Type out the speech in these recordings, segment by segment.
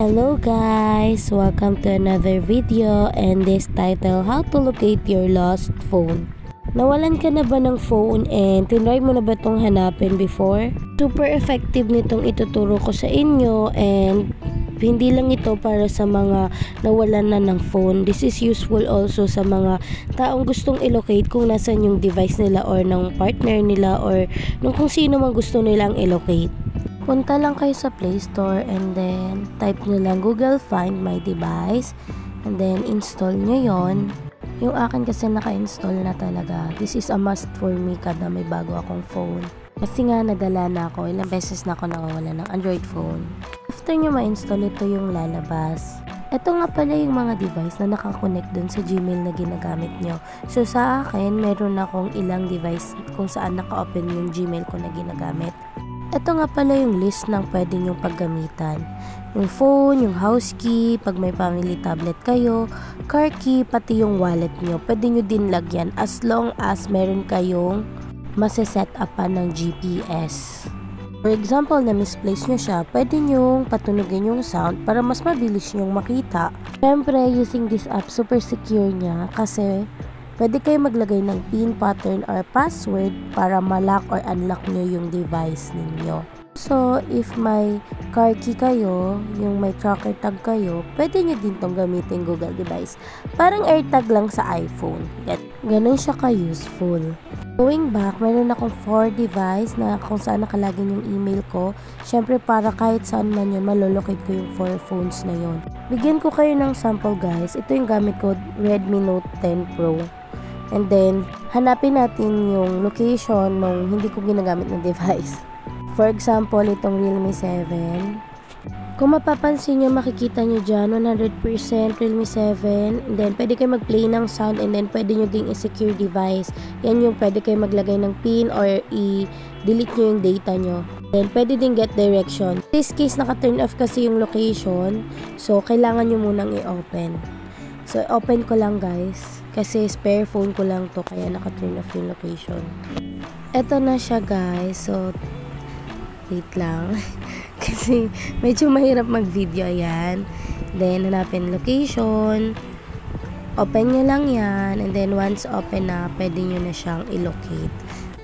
Hello guys! Welcome to another video and this title, How to Locate Your Lost Phone. Nawalan ka na ba ng phone and tinry mo na ba itong hanapin before? Super effective nitong ituturo ko sa inyo and hindi lang ito para sa mga nawalan na ng phone. This is useful also sa mga taong gustong i-locate kung nasan yung device nila or ng partner nila or nung kung sino man gusto nilang i-locate. Punta lang kayo sa Play Store and then type nyo lang Google Find My Device and then install nyo yon. Yung akin kasi naka-install na talaga. This is a must for me kada may bago akong phone. Kasi nga nadala na ako, ilang beses na ako nakawala ng Android phone. After nyo ma-install, ito yung lalabas. Ito nga pala yung mga device na nakakonect dun sa Gmail na ginagamit nyo. So sa akin, meron akong ilang device kung saan naka-open yung Gmail ko na ginagamit. Ito nga pala yung list ng pwede nyong paggamitan. Yung phone, yung house key, pag may family tablet kayo, car key, pati yung wallet nyo. Pwede nyo din lagyan as long as meron kayong maseset upan ng GPS. For example, na misplace nyo siya, pwede nyong patunugin yung sound para mas mabilis nyong makita. Siyempre, using this app, super secure niya kasi pwede kayo maglagay ng PIN, pattern, or password para ma-lock or unlock nyo yung device ninyo. So, if may car key kayo, yung may tracker tag kayo, pwede nyo din tong gamitin Google device. Parang AirTag lang sa iPhone. Ganun siya ka-useful. Going back, meron akong 4 device na kung saan nakalagay yung email ko. Syempre, para kahit saan man yun, malolocate ko yung 4 phones na yun. Bigyan ko kayo ng sample guys. Ito yung gamit ko, Redmi Note 10 Pro. And then, hanapin natin yung location nung hindi ko ginagamit na device. For example, itong Realme 7. Kung mapapansin nyo, makikita nyo dyan, 100% Realme 7. And then, pwede kayo mag-play ng sound and then pwede nyo ding i-secure device. Yan yung pwede kayo maglagay ng PIN or i-delete nyo yung data nyo. Then, pwede ding get direction. In this case, naka-turn off kasi yung location. So, kailangan nyo munang i-open. So, open ko lang guys. Kasi spare phone ko lang to kaya naka-turn off yung location. Eto na siya guys. So, wait lang. Kasi medyo mahirap mag-video yan. Then, hanapin location. Open nyo lang yan. And then, once open na, pwede nyo na siyang i-locate.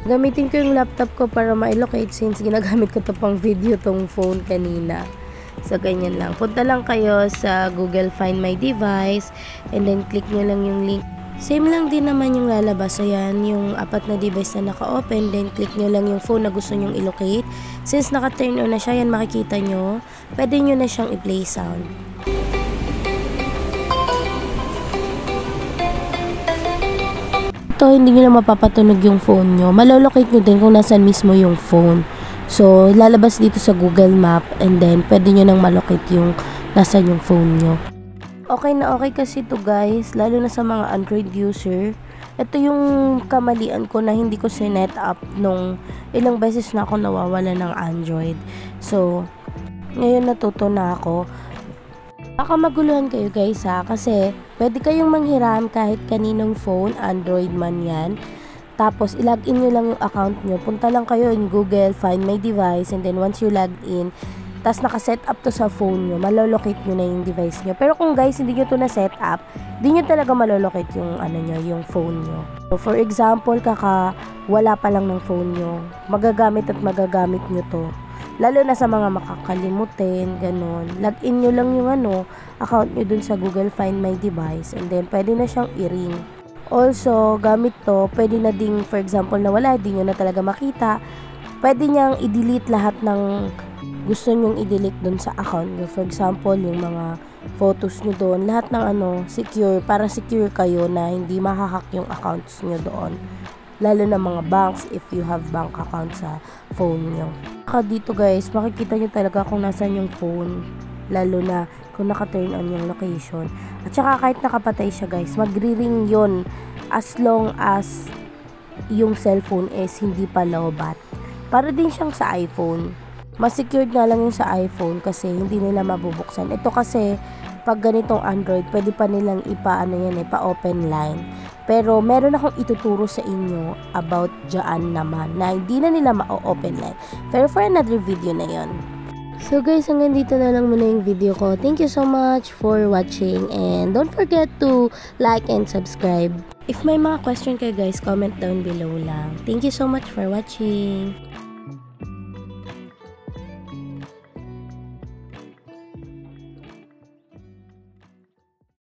Gamitin ko yung laptop ko para ma-locate since ginagamit ko to pang video tong phone kanina. So, ganyan lang. Punta lang kayo sa Google Find My Device and then click nyo lang yung link. Same lang din naman yung lalabas. Ayan, yung 4 na device na naka-open. Then, click nyo lang yung phone na gusto nyong i-locate. Since naka-turn on na siya, yan makikita nyo. Pwede nyo na siyang i-play sound. Ito, hindi nyo na mapapatunog yung phone nyo. Malolocate nyo din kung nasan mismo yung phone. So, lalabas dito sa Google Map and then pwede nyo nang malocate yung nasan yung phone nyo. Okay na okay kasi to guys, lalo na sa mga Android user. Ito yung kamalian ko na hindi ko sinet up nung ilang beses na ako nawawala ng Android. So, ngayon natuto na ako. Baka maguluhan kayo guys ha, kasi pwede kayong manghiram kahit kaninong phone, Android man yan. Tapos, ilagin nyo lang yung account nyo. Punta lang kayo in Google, find my device, and then once you logged in, tas naka-set up to sa phone nyo, malolocate nyo na yung device nyo. Pero kung guys, hindi nyo to na-set up, hindi nyo talaga malolocate yung, yung phone nyo. So, for example, wala pa lang ng phone nyo, magagamit at magagamit nyo to. Lalo na sa mga makakalimutin, ganun. Login nyo lang yung account nyo dun sa Google Find My Device, and then pwede na siyang i-ring. Also, gamit to, pwede na ding, for example, na wala, di nyo na talaga makita, pwede nyang i-delete lahat ng gusto nyong i-delete dun sa account nyo. For example, yung mga photos nyo doon, lahat ng secure, para secure kayo na hindi mahahack yung accounts nyo doon. Lalo na mga banks, if you have bank account sa phone nyo. Saka dito guys, makikita nyo talaga kung nasan yung phone. Lalo na kung naka-turn on yung location. At saka kahit nakapatay siya guys, magri-ring yun as long as yung cellphone is hindi pa low-bat. Para din siyang sa iPhone. Mas secured nga lang yung sa iPhone kasi hindi nila mabubuksan. Ito kasi, pag ganitong Android, pwede pa nilang pa-open line. Pero meron akong ituturo sa inyo about dyan naman na hindi na nila ma-open line. Pero for another video na yon. So guys, hanggang dito na lang muna yung video ko. Thank you so much for watching and don't forget to like and subscribe. If may mga question kayo guys, comment down below lang. Thank you so much for watching.